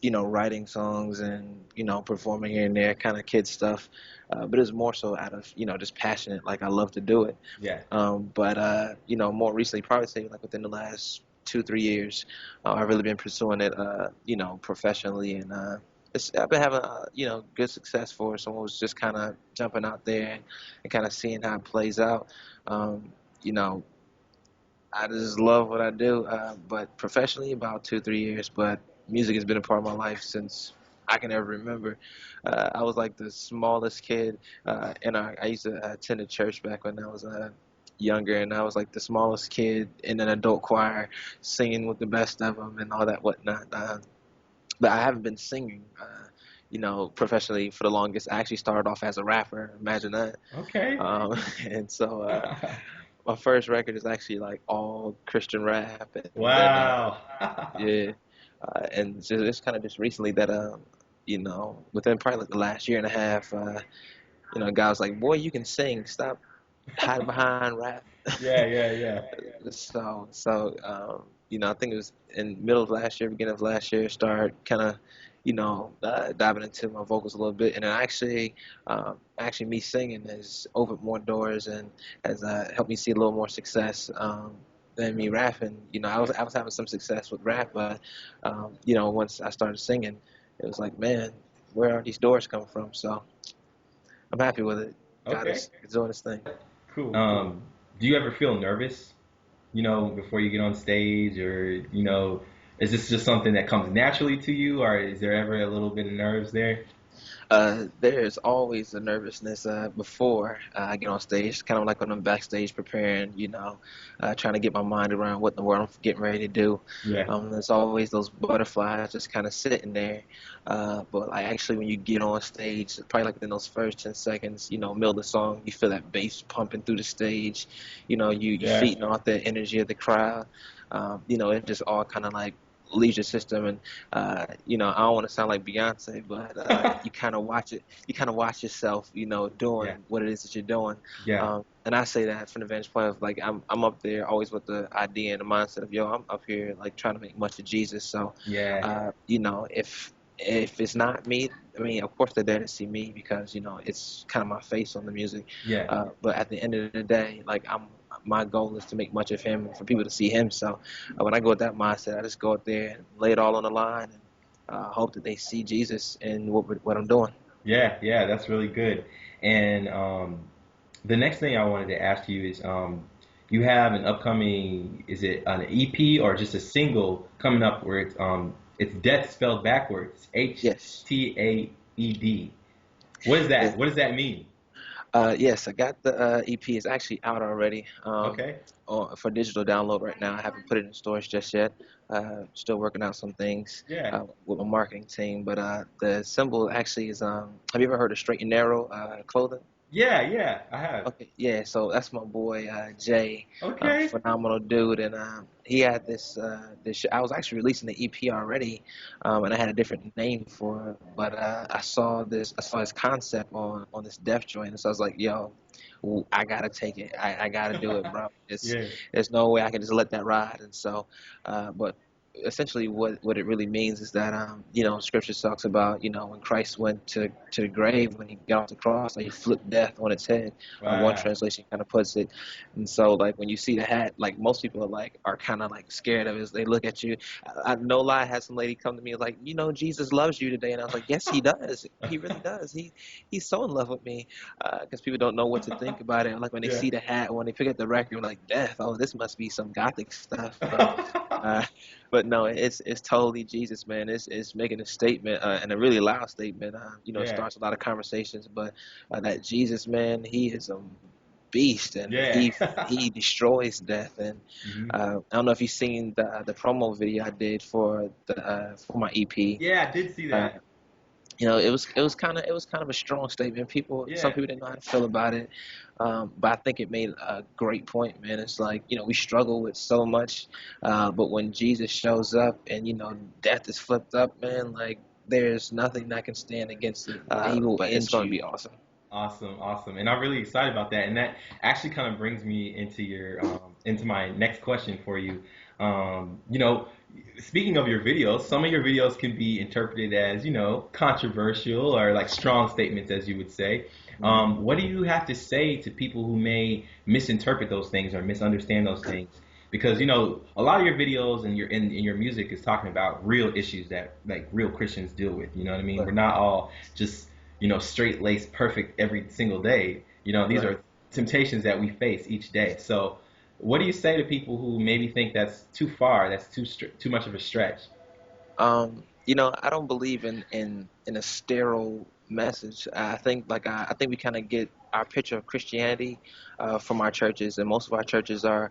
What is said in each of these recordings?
writing songs and, performing here and there, kind of kid stuff. But it was more so out of, just passionate, like I love to do it. Yeah. But more recently, probably say like within the last 2, 3 years, I've really been pursuing it, professionally. And I've been having, good success for it. Someone was just kind of jumping out there and kind of seeing how it plays out. Um, you know, I just love what I do. But professionally, about 2, 3 years. But music has been a part of my life since I can ever remember. I was like the smallest kid, and I used to attend a church back when I was younger, and I was like the smallest kid in an adult choir, singing with the best of them and all that whatnot. But I haven't been singing, professionally for the longest. I actually started off as a rapper. Imagine that. Okay. Um, and so. My first record is actually like all Christian rap, and then Wow. yeah, and so it's kind of just recently that within probably like the last year and a half, a guy was like, "Boy, you can sing. Stop hiding behind rap." Yeah, yeah, yeah. I think it was in middle of last year, beginning of last year, start kind of, diving into my vocals a little bit, and then actually me singing has opened more doors and has helped me see a little more success. Than me rapping. I was having some success with rap, but once I started singing, it was like, man, where are these doors coming from? So I'm happy with it. God Okay. is doing his thing. Cool, cool. Do you ever feel nervous, before you get on stage, or, is this just something that comes naturally to you, or is there ever a little bit of nerves there? There's always a nervousness before I get on stage, kind of like when I'm backstage preparing, trying to get my mind around what in the world I'm getting ready to do. Yeah. There's always those butterflies just kind of sitting there. But like actually, when you get on stage, probably like within those first 10 seconds, middle of the song, you feel that bass pumping through the stage. You Yeah. feeding off the energy of the crowd. It just all kind of like leaves your system and I don't want to sound like Beyonce, but you kind of watch it. You kind of watch yourself, doing Yeah. what it is that you're doing. Yeah. And I say that from the vantage point of like I'm up there always with the idea and the mindset of I'm up here like trying to make much of Jesus. So, Yeah. if it's not me, I mean, of course they're there to see me because it's kind of my face on the music. Yeah. But at the end of the day, like my goal is to make much of him and for people to see him. So when I go with that mindset, I just go out there and lay it all on the line and hope that they see Jesus in what I'm doing. Yeah. Yeah. That's really good. And the next thing I wanted to ask you is, you have an upcoming, is it an EP or just a single coming up where it's death spelled backwards, Yes. HTAED. What is that? Yeah. What does that mean? Yes, I got the EP. It's actually out already Okay. for digital download right now. I haven't put it in stores just yet. Still working out some things Yeah. with my marketing team. But the symbol actually is have you ever heard of Straight and Narrow clothing? Yeah. Yeah. I have. Okay, yeah, so that's my boy Jay, Okay. phenomenal dude, and he had I was actually releasing the EP already, and I had a different name for it, but I saw his concept on this Death joint, and so I was like, yo, I gotta take it, I gotta do it, bro. Yeah. There's no way I can just let that ride, and so, but essentially what it really means is that scripture talks about when Christ went to the grave, when he got off the cross, like he flipped death on its head. One Wow. translation kind of puts it. And so like when you see the hat, like most people are kind of like scared of it. They look at you. I no lie, I had some lady come to me like, Jesus loves you today, and I was like, yes, he does, he really does. He's so in love with me, because people don't know what to think about it. Like when they Yeah. see the hat, when they pick up the record, like death, oh, this must be some gothic stuff, uh, but no, it's totally Jesus, man. It's making a statement, and a really loud statement. Yeah. Starts a lot of conversations, but that Jesus, man, he is a beast, and he Yeah. he destroys death. And Hmm. I don't know if you've seen the promo video I did for my EP. Yeah, I did see Uh, that. it was kind of a strong statement. Some Yeah. people didn't know how to feel about it, but I think it made a great point, man. It's like we struggle with so much, but when Jesus shows up and death is flipped up, man, like there's nothing that can stand against it. He will But it's end going to you. be awesome. Awesome, awesome. And I'm really excited about that. And that actually kind of brings me into your into my next question for you. You know, speaking of your videos, some of your videos can be interpreted as, controversial or like strong statements, as you would say. Mhm. What do you have to say to people who may misinterpret those things or misunderstand those things? Because a lot of your videos and in your music is talking about real issues that like real Christians deal with. You know what I mean? Right, We're not all just straight laced, perfect every single day. These right. are temptations that we face each day. So what do you say to people who maybe think that's too far, that's too much of a stretch? I don't believe in a sterile message. I think we kind of get our picture of Christianity from our churches, and most of our churches are,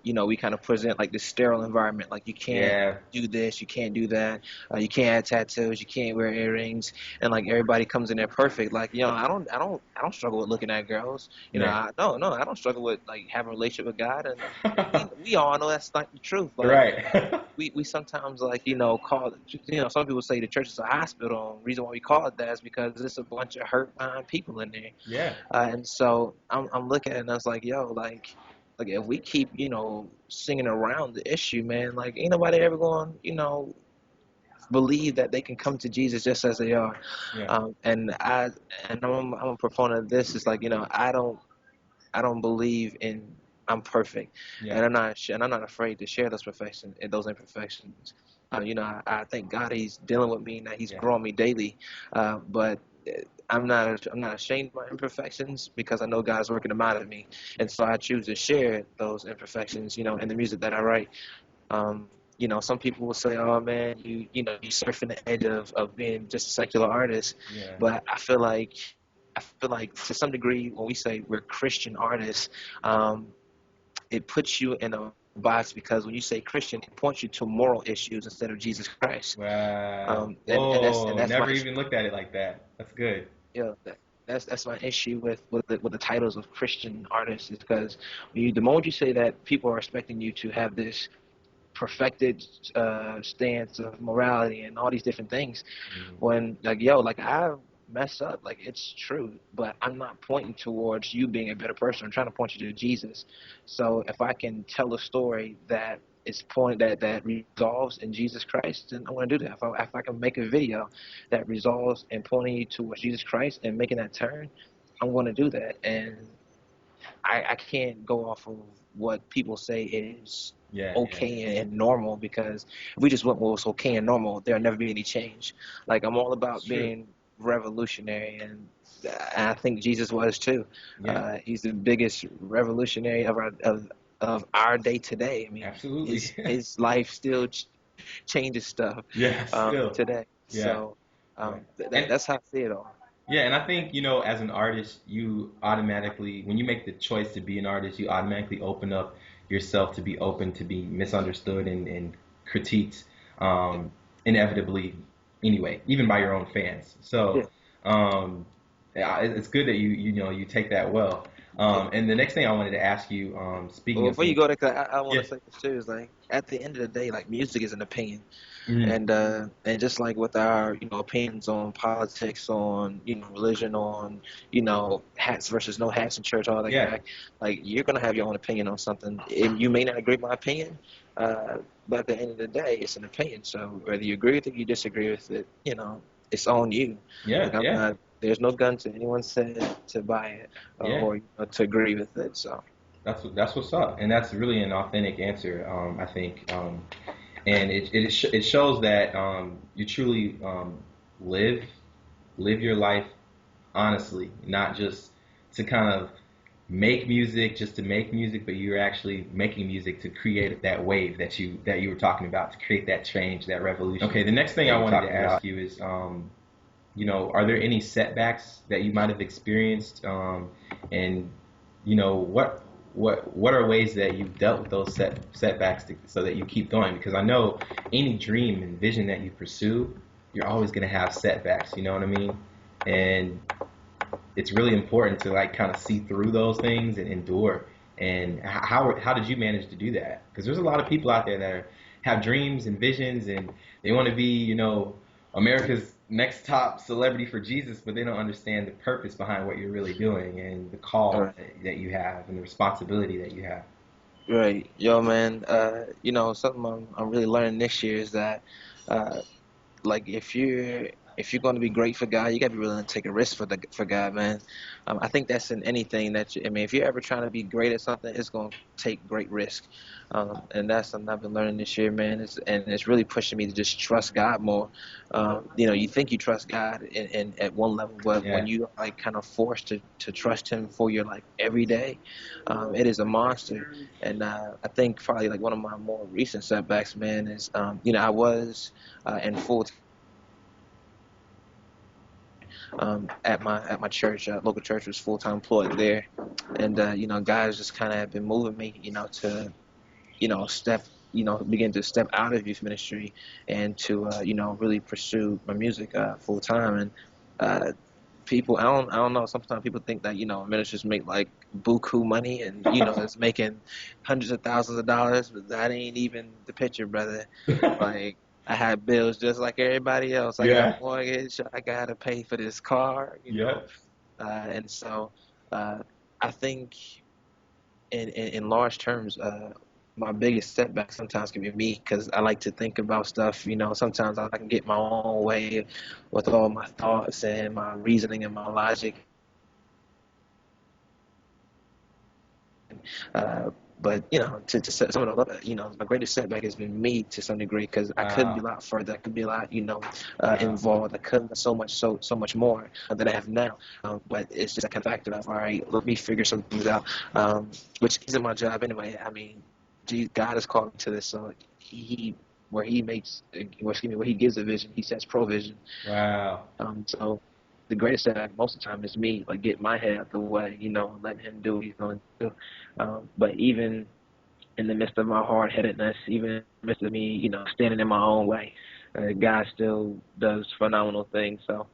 we kind of present like this sterile environment. Like you can't Yeah, do this, you can't do that, you can't add tattoos, you can't wear earrings, and like everybody comes in there perfect. Like I don't struggle with looking at girls. yeah. No, I don't struggle with like having a relationship with God, and we all know that's not the truth. Like Right. we sometimes like call it, some people say the church is a hospital, and the reason why we call it that is because it's a bunch of hurt behind people in there. Yeah. And so I'm looking at it and I was like, yo, like if we keep singing around the issue, man, like ain't nobody ever going believe that they can come to Jesus just as they are. Yeah. And I'm a proponent of this. It's like I don't believe in I'm perfect, Yeah. and I'm not afraid to share those perfections and those imperfections. I thank God He's dealing with me and that He's Yeah. growing me daily. But I'm not ashamed of my imperfections because I know God's working them out of me, and so I choose to share those imperfections, in the music that I write. Um, some people will say, "Oh man, you surfing the edge of being just a secular artist," Yeah. but I feel like to some degree when we say we're Christian artists, um, it puts you in a box because when you say Christian, it points you to moral issues instead of Jesus Christ. Wow. And that's Whoa. my Never issue. even looked at it like that. That's good. That's my issue with the titles of Christian artists is because the moment you say that, people are expecting you to have this perfected stance of morality and all these different things. Mm. When like I mess up, like it's true, but I'm not pointing towards you being a better person. I'm trying to point you to Jesus. So if I can tell a story that is that resolves in Jesus Christ, then I want to do that. If I can make a video that resolves in pointing you towards Jesus Christ and making that turn, I'm going to do that. And I can't go off of what people say is Yeah. Yeah. okay and normal, because if we just went with what's okay and normal, there'll never be any change. Like I'm all It's about true. being revolutionary, and I think Jesus was too. Yeah. He's the biggest revolutionary of our day today. I mean, Absolutely. his life still changes stuff Yeah. Still. today. Yeah. So Yeah. And that's how I see it all. yeah, and I think, as an artist, you automatically, when you make the choice to be an artist, you automatically open up yourself to be open to be misunderstood and critiqued, inevitably anyway, even by your own fans. Yeah. So, yeah, it's good that you take that well. Yeah. And the next thing I wanted to ask you, Well, speaking of before you being, go there, 'cause I want yeah, to say this too, is like at the end of the day, like music is an opinion, mm, and just like with our opinions on politics, on religion, on hats versus no hats in church, all that yeah, crap, like you're gonna have your own opinion on something. And you may not agree with my opinion, but at the end of the day, it's an opinion. So whether you agree with it, you disagree with it, it's on you. yeah, Like I'm yeah, not. There's no gun to anyone's head to buy it yeah. or to agree with it. So. That's what's up, and that's really an authentic answer, I think. And it shows that you truly live live your life honestly, not just to kind of make music just to make music, but you're actually making music to create that wave that you were talking about, to create that change, that revolution. Okay, the next thing I wanted to ask you is, are there any setbacks that you might have experienced, and what are ways that you've dealt with those setbacks so that you keep going? Because I know any dream and vision that you pursue, you're always going to have setbacks. You know what I mean? And it's really important to like kind of see through those things and endure. And how did you manage to do that? Because there's a lot of people out there that have dreams and visions, and they want to be, America's next top celebrity for Jesus, but they don't understand the purpose behind what you're really doing and the All call right. that you have and the responsibility that you have. Right. Yo, man, something I'm really learning this year is that, uh, like if you're going to be great for God, you got to be willing to take a risk for God, man. I think that's in anything I mean, if you're ever trying to be great at something, it's going to take great risk. And that's something I've been learning this year, man. And it's really pushing me to just trust God more. You think you trust God in at one level, but when Yeah. you are like kind of forced to trust Him for your like every day, it is a monster. And I think probably like one of my more recent setbacks, man, is I was in full at my church. Local church, was full time employed there, and guys just kind of have been moving me, to step, begin to step out of youth ministry and to really pursue my music full time. And uh, people, I don't know. Sometimes people think that ministers make like buku money, and it's making hundreds of thousands of dollars, but that ain't even the picture, brother. Like, I had bills just like everybody else. I got a Yeah. mortgage. I gotta pay for this car, Yeah. and so I think in large terms, my biggest setback sometimes can be me because I like to think about stuff. Sometimes I can get my own way with all my thoughts and my reasoning and my logic. Uh, but to set some of the my greatest setback has been me to some degree because I could be a Wow. lot further. I could be a lot Wow. involved. I could have so much more than I have now. But it's just a kind of factor of all right. Let me figure some things out, which isn't my job anyway. I mean, God has called me to this, so he where he makes, well, excuse me, where he gives a vision, he sets provision. Wow. So the greatest setback most of the time is me, like getting my head out the way, letting him do what he's going to do. But even in the midst of my hard headedness, even in the midst of me, standing in my own way, God still does phenomenal things. So,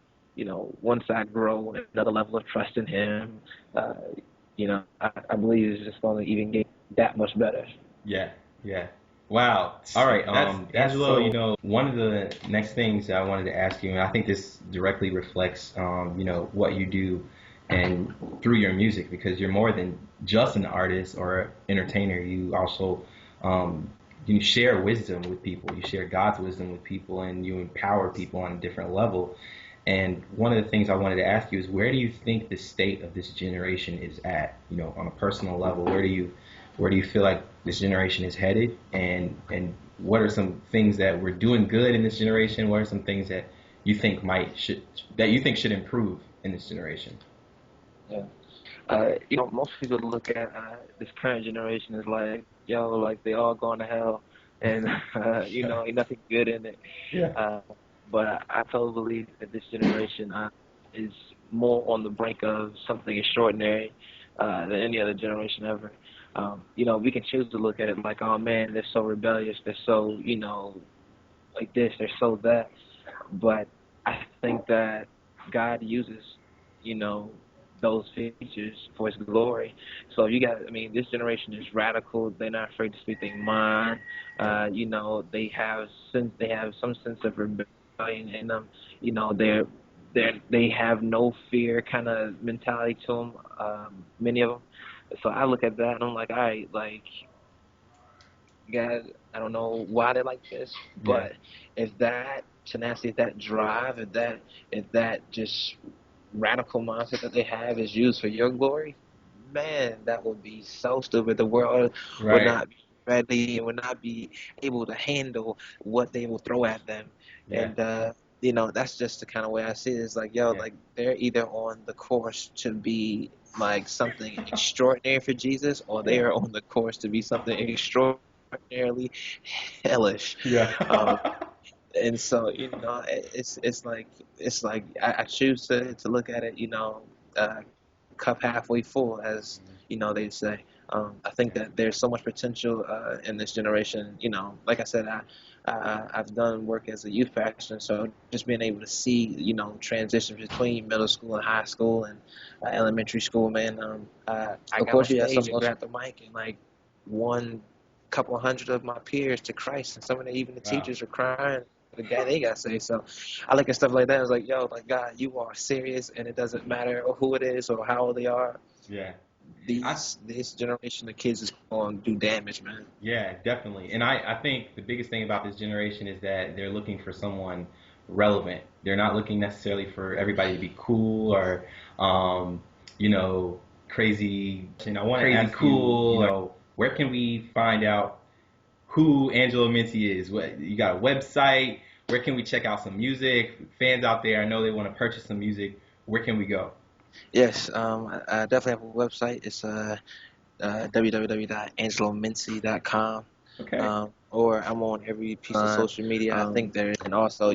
once I grow another level of trust in Him, I believe it's just going to even get that much better. Yeah, yeah. Wow. All right. That's Angelo, so. one of the next things I wanted to ask you, and I think this directly reflects, what you do and through your music, because you're more than just an artist or entertainer. You also, um, you share wisdom with people. You share God's wisdom with people, and you empower people on a different level. And one of the things I wanted to ask you is, where do you think the state of this generation is at? On a personal level, where do you feel like this generation is headed, and what are some things that we're doing good in this generation? What are some things that you think should improve in this generation? Yeah. Most people look at this current generation as like, yo, like they all going to hell, and ain't nothing good in it. Yeah. Uh, but I totally believe that this generation is more on the brink of something extraordinary than any other generation ever. We can choose to look at it like, oh man, they're so rebellious, they're so, like this, they're so that. But I think that God uses, you know, those features for His glory. So I mean, this generation is radical. They're not afraid to speak their mind. Yeah. They have some sense of rebellion in them. They have no fear kind of mentality to them. Many of them. So I look at that and I'm like, all right, like God, I don't know why they're like this, Yeah. but if that tenacity, if that drive, if that just radical mindset that they have is used for your glory, man, that would be so stupid. The world would Right. not be ready and would not be able to handle what they will throw at them. Yeah. And that's just the kind of way I see it. It's like, yo, Yeah. like they're either on the course to be like something extraordinary for Jesus, or they Yeah. are on the course to be something extraordinarily hellish. Um, Yeah. and so it's like I choose to look at it, uh, cup halfway full, as they say. I think Yeah. that there's so much potential in this generation. Like I said, I've done work as a youth pastor, so just being able to see transition between middle school and high school and elementary school, man. I Of got on course, you have some stage of and those grabbed the like one couple hundred of my peers to Christ, and some of even the Wow. teachers are crying. The guy they got saved. So I look at stuff like that. I was like, yo, like God, you are serious, and it doesn't matter who it is or how old they are. Yeah. I this generation of kids is going to do damage, man. Yeah, definitely. And I think the biggest thing about this generation is that they're looking for someone relevant. They're not looking necessarily for everybody to be cool or, um, you know, crazy. And I want to ask you, where can we find out who Angelo Mincey is? What, you got a website? Where can we check out some music? Fans out there, I know they want to purchase some music. Where can we go? Yes, I definitely have a website. It's www.angelomincey.com. Okay. Or I'm on every piece of social media. I think there is, and also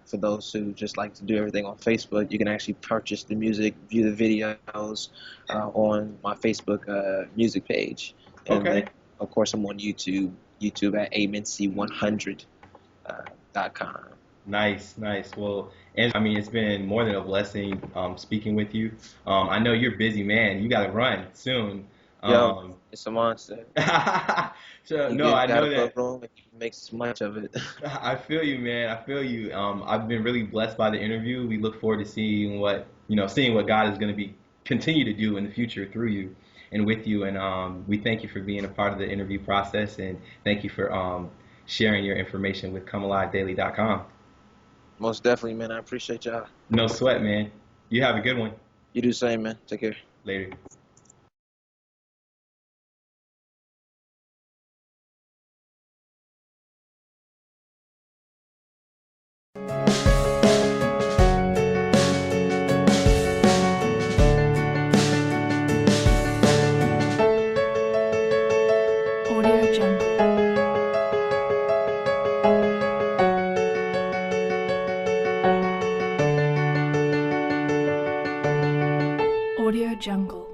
for those who just like to do everything on Facebook, you can actually purchase the music, view the videos on my Facebook music page, and then Okay. of course I'm on YouTube at amincy100.com. Nice, nice. Well, and I mean, it's been more than a blessing speaking with you. I know you're a busy man. You got to run soon. Yo, Um, it's a monster. so You no, I get got know a little that. room and you make so much of it. I feel you, man. I feel you. I've been really blessed by the interview. We look forward to seeing seeing what God is going to be continue to do in the future through you and with you. And we thank you for being a part of the interview process, and thank you for sharing your information with ComeAliveDaily.com. Most definitely, man. I appreciate y'all. No sweat, man. You have a good one. You do the same, man. Take care. Later. Audio Jungle. Audio Jungle.